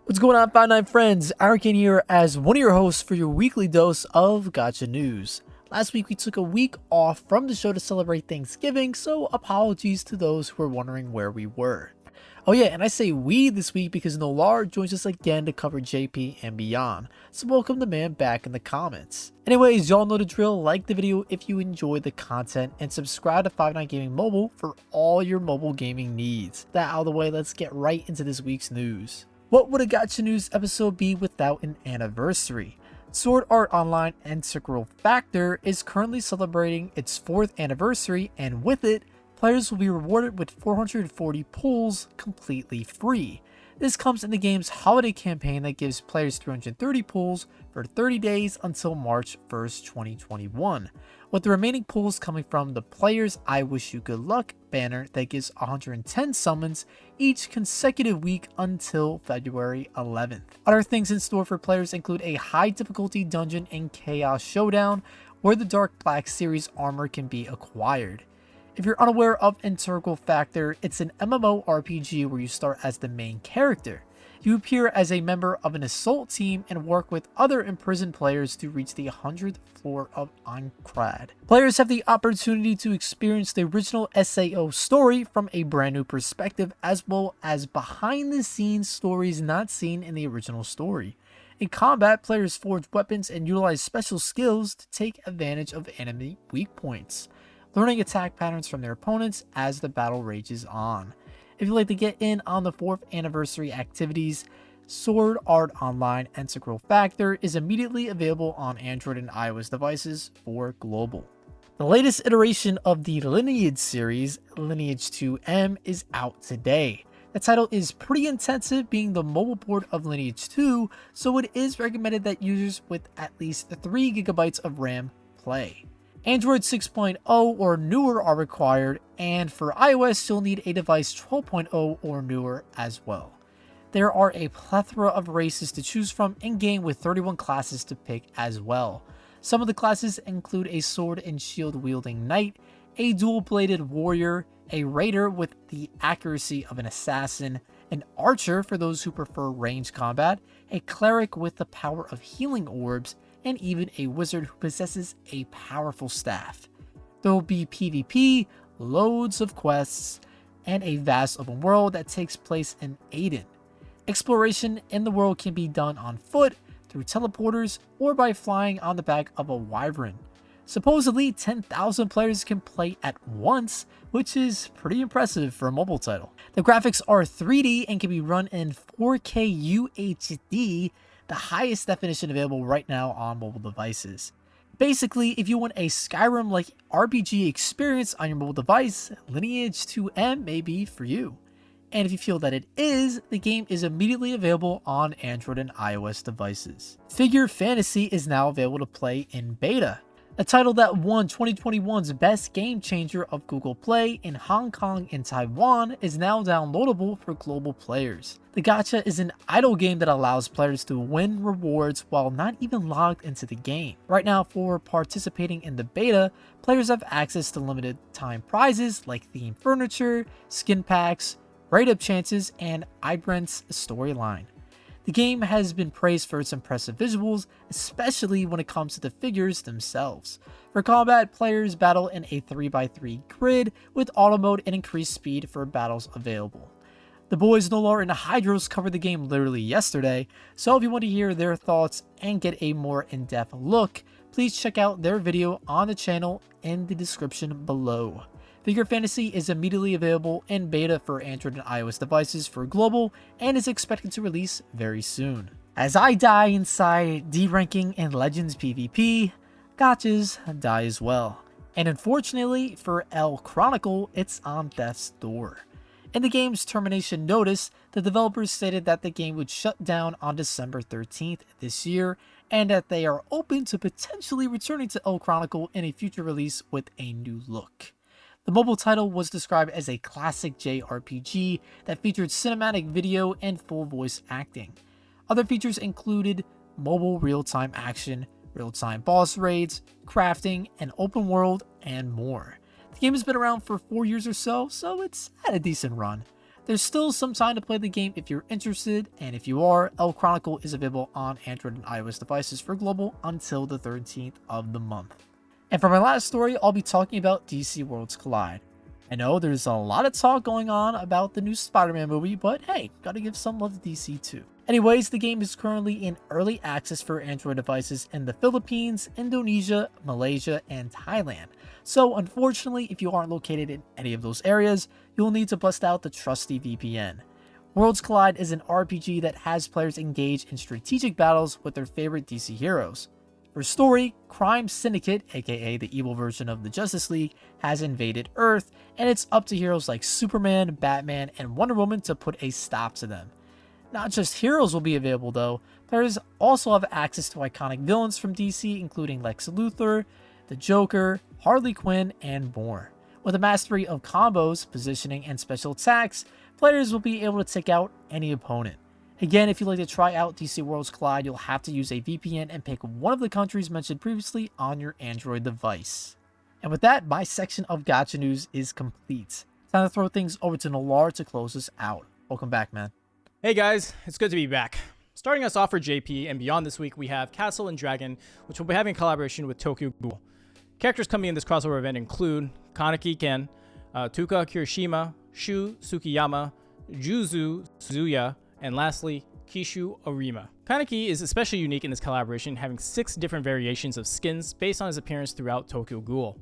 What's going on, Five Nine friends? Ironcane here as one of your hosts for your weekly dose of Gacha news. Last week we took a week off from the show to celebrate Thanksgiving, so apologies to those who are wondering where we were. Oh yeah, and I say we this week because Nolar joins us again to cover JP and beyond, so welcome the man back in the comments. Anyways, y'all know the drill. Like the video if you enjoy the content and subscribe to 59 Gaming Mobile for all your mobile gaming needs. That out of the way, let's get right into this week's news. What would a Gacha News episode be without an anniversary? Sword Art Online Integral Factor is currently celebrating its 4th anniversary, and with it, players will be rewarded with 440 pulls completely free. This comes in the game's holiday campaign that gives players 330 pulls for 30 days until March 1st, 2021, with the remaining pulls coming from the Players I Wish You Good Luck banner that gives 110 summons each consecutive week until February 11th. Other things in store for players include a high difficulty dungeon in Chaos Showdown where the Dark Black series armor can be acquired. If you're unaware of Integral Factor, it's an MMORPG where you start as the main character. You appear as a member of an assault team and work with other imprisoned players to reach the 100th floor of Ironcane. Players have the opportunity to experience the original SAO story from a brand new perspective, as well as behind the scenes stories not seen in the original story. In combat, players forge weapons and utilize special skills to take advantage of enemy weak points, learning attack patterns from their opponents as the battle rages on. If you'd like to get in on the 4th anniversary activities, Sword Art Online Integral Factor is immediately available on Android and iOS devices for global. The latest iteration of the Lineage series, Lineage 2M, is out today. The title is pretty intensive, being the mobile port of Lineage 2, so it is recommended that users with at least 3 GB of RAM play. Android 6.0 or newer are required, and for iOS you'll need a device 12.0 or newer as well. There are a plethora of races to choose from in-game with 31 classes to pick as well. Some of the classes include a sword and shield wielding knight, a dual-bladed warrior, a raider with the accuracy of an assassin, an archer for those who prefer ranged combat, a cleric with the power of healing orbs, and even a wizard who possesses a powerful staff. There will be PvP, loads of quests, and a vast open world that takes place in Aiden. Exploration in the world can be done on foot, through teleporters, or by flying on the back of a wyvern. Supposedly, 10,000 players can play at once, which is pretty impressive for a mobile title. The graphics are 3D and can be run in 4K UHD, the highest definition available right now on mobile devices. Basically, if you want a Skyrim-like RPG experience on your mobile device, Lineage 2M may be for you. And if you feel that it is, the game is immediately available on Android and iOS devices. Figure Fantasy is now available to play in beta. A title that won 2021's Best Game Changer of Google Play in Hong Kong and Taiwan is now downloadable for global players. The Gacha is an idle game that allows players to win rewards while not even logged into the game. Right now, for participating in the beta, players have access to limited time prizes like themed furniture, skin packs, rate-up chances, and Ibrent's storyline. The game has been praised for its impressive visuals, especially when it comes to the figures themselves. For combat, players battle in a 3x3 grid with auto mode and increased speed for battles available. The boys Nolar and Hydros covered the game literally yesterday, so if you want to hear their thoughts and get a more in-depth look, please check out their video on the channel in the description below. Figure Fantasy is immediately available in beta for Android and iOS devices for global and is expected to release very soon. As I die inside D-ranking and Legends PvP, gachas die as well. And unfortunately for Chronicle, it's on death's door. In the game's termination notice, the developers stated that the game would shut down on December 13th this year, and that they are open to potentially returning to Chronicle in a future release with a new look. The mobile title was described as a classic JRPG that featured cinematic video and full voice acting. Other features included mobile real-time action, real-time boss raids, crafting, an open world, and more. The game has been around for 4 years or so, so it's had a decent run. There's still some time to play the game if you're interested, and if you are, Chronicle is available on Android and iOS devices for global until the 13th of the month. And for my last story, I'll be talking about DC Worlds Collide. I know there's a lot of talk going on about the new Spider-Man movie, but hey, gotta give some love to DC too. Anyways, the game is currently in early access for Android devices in the Philippines, Indonesia, Malaysia, and Thailand. So unfortunately, if you aren't located in any of those areas, you'll need to bust out the trusty VPN. Worlds Collide is an RPG that has players engage in strategic battles with their favorite DC heroes. For story, Crime Syndicate, aka the evil version of the Justice League, has invaded Earth, and it's up to heroes like Superman, Batman, and Wonder Woman to put a stop to them. Not just heroes will be available though, players also have access to iconic villains from DC, including Lex Luthor, the Joker, Harley Quinn, and more. With a mastery of combos, positioning, and special attacks, players will be able to take out any opponent. Again, if you'd like to try out DC Worlds Collide, you'll have to use a VPN and pick one of the countries mentioned previously on your Android device. And with that, my section of Gacha news is complete. Time to throw things over to Nolar to close us out. Welcome back, man. Hey guys, it's good to be back. Starting us off for JP and beyond this week, we have Castle and Dragon, which will be having a collaboration with Tokyo Ghoul. Characters coming in this crossover event include Kaneki Ken, Tuka Kirishima, Shu Tsukiyama, Juzu Suzuya, and lastly, Kishu Orima. Kaneki is especially unique in this collaboration, having 6 different variations of skins based on his appearance throughout Tokyo Ghoul.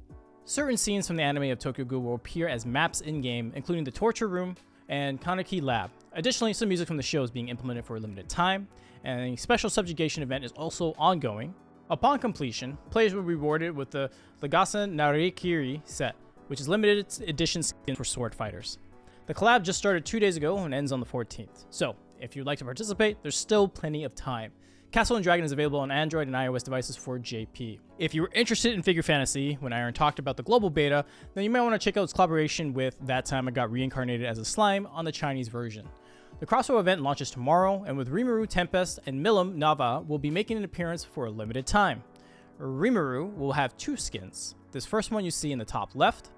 Certain scenes from the anime of Tokyo Ghoul will appear as maps in-game, including the Torture Room and Kaneki Lab. Additionally, some music from the show is being implemented for a limited time, and a special subjugation event is also ongoing. Upon completion, players will be rewarded with the Legasa Narikiri set, which is limited edition skins for sword fighters. The collab just started 2 days ago and ends on the 14th, so if you'd like to participate, there's still plenty of time. Castle and Dragon is available on Android and iOS devices for JP. If you were interested in figure fantasy when Iron talked about the global beta, then you might want to check out its collaboration with That Time I Got Reincarnated as a Slime on the Chinese version. The crossover event launches tomorrow, and with Rimuru Tempest and Milim Nava will be making an appearance for a limited time. Rimuru will have 2 skins, this first one you see in the top left,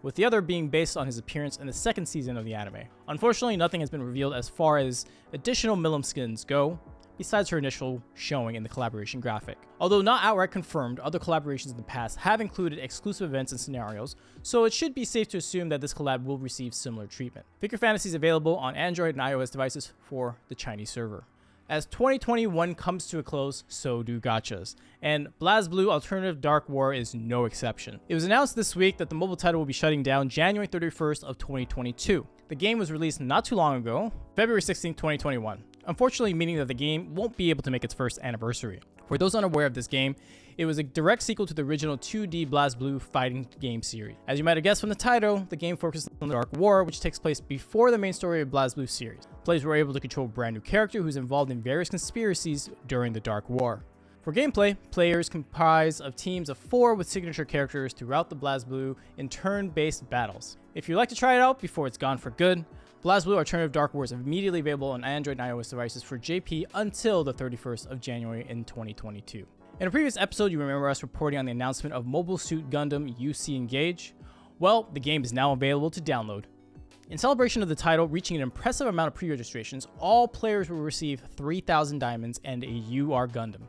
with the other being based on his appearance in the 2nd season of the anime. Unfortunately, nothing has been revealed as far as additional Milim skins go, besides her initial showing in the collaboration graphic. Although not outright confirmed, other collaborations in the past have included exclusive events and scenarios, so it should be safe to assume that this collab will receive similar treatment. Figure Fantasy is available on Android and iOS devices for the Chinese server. As 2021 comes to a close, so do gachas, and BlazBlue Alternative Dark War is no exception. It was announced this week that the mobile title will be shutting down January 31st of 2022. The game was released not too long ago, February 16, 2021. Unfortunately, meaning that the game won't be able to make its first anniversary. For those unaware of this game, it was a direct sequel to the original 2D BlazBlue fighting game series. As you might have guessed from the title, the game focuses on the Dark War, which takes place before the main story of BlazBlue series. Players were able to control a brand new character who's involved in various conspiracies during the Dark War. For gameplay, players comprise of teams of 4 with signature characters throughout the BlazBlue in turn-based battles. If you'd like to try it out before it's gone for good, BlazBlue Alternative Dark War is immediately available on Android and iOS devices for JP until the 31st of January in 2022. In a previous episode, you remember us reporting on the announcement of Mobile Suit Gundam UC Engage. Well, the game is now available to download. In celebration of the title reaching an impressive amount of pre-registrations, all players will receive 3,000 diamonds and a UR Gundam.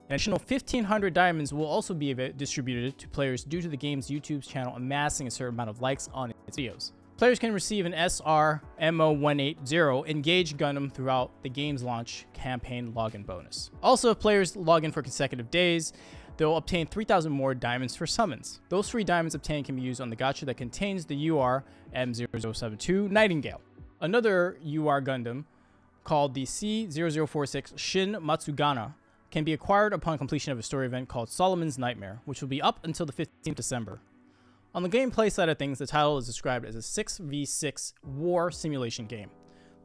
An additional 1,500 diamonds will also be distributed to players due to the game's YouTube channel amassing a certain amount of likes on its videos. Players can receive an SR-MO180 Engage Gundam throughout the game's launch campaign login bonus. Also, if players log in for consecutive days, they'll obtain 3,000 more diamonds for summons. Those free diamonds obtained can be used on the gacha that contains the UR M0072 Nightingale. Another UR Gundam, called the C0046 Shin Matsugana, can be acquired upon completion of a story event called Solomon's Nightmare, which will be up until the 15th of December. On the gameplay side of things, the title is described as a 6v6 war simulation game.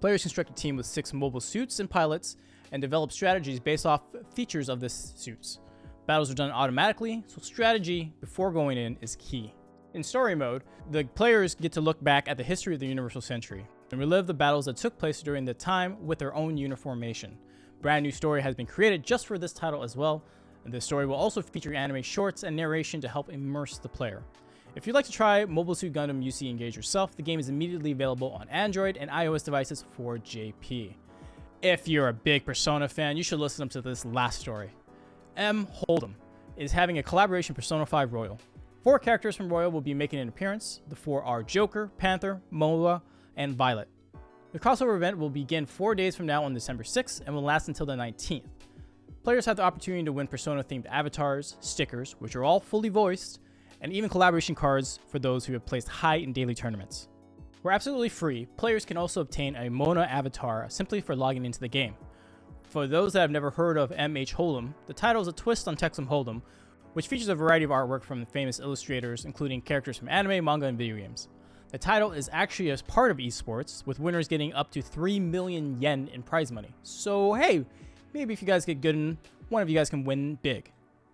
Players construct a team with 6 mobile suits and pilots, and develop strategies based off features of the suits. Battles are done automatically, so strategy before going in is key. In story mode, the players get to look back at the history of the Universal Century and relive the battles that took place during the time with their own uniformation. Brand new story has been created just for this title as well, and this story will also feature anime shorts and narration to help immerse the player. If you'd like to try Mobile Suit Gundam UC Engage yourself, the game is immediately available on Android and iOS devices for JP. If you're a big Persona fan, you should listen to this last story. M. Hold'em is having a collaboration Persona 5 Royal. 4 characters from Royal will be making an appearance. The 4 are Joker, Panther, Moa, and Violet. The crossover event will begin 4 days from now on December 6th and will last until the 19th. Players have the opportunity to win Persona-themed avatars, stickers, which are all fully voiced, and even collaboration cards for those who have placed high in daily tournaments. Where absolutely free, players can also obtain a Mona avatar simply for logging into the game. For those that have never heard of M.H. Hold'em, the title is a twist on Texum Hold'em, which features a variety of artwork from famous illustrators, including characters from anime, manga, and video games. The title is actually as part of esports, with winners getting up to 3 million yen in prize money. So hey, maybe if you guys get good, one of you guys can win big.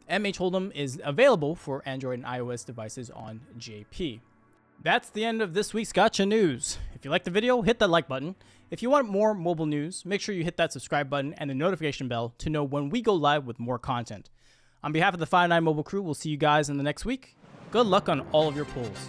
M.H. Hold'em is available for Android and iOS devices on JP. That's the end of this week's Gacha news. If you liked the video, hit that like button. If you want more mobile news, make sure you hit that subscribe button and the notification bell to know when we go live with more content. On behalf of the 5-9 Mobile crew, we'll see you guys in the next week. Good luck on all of your pulls.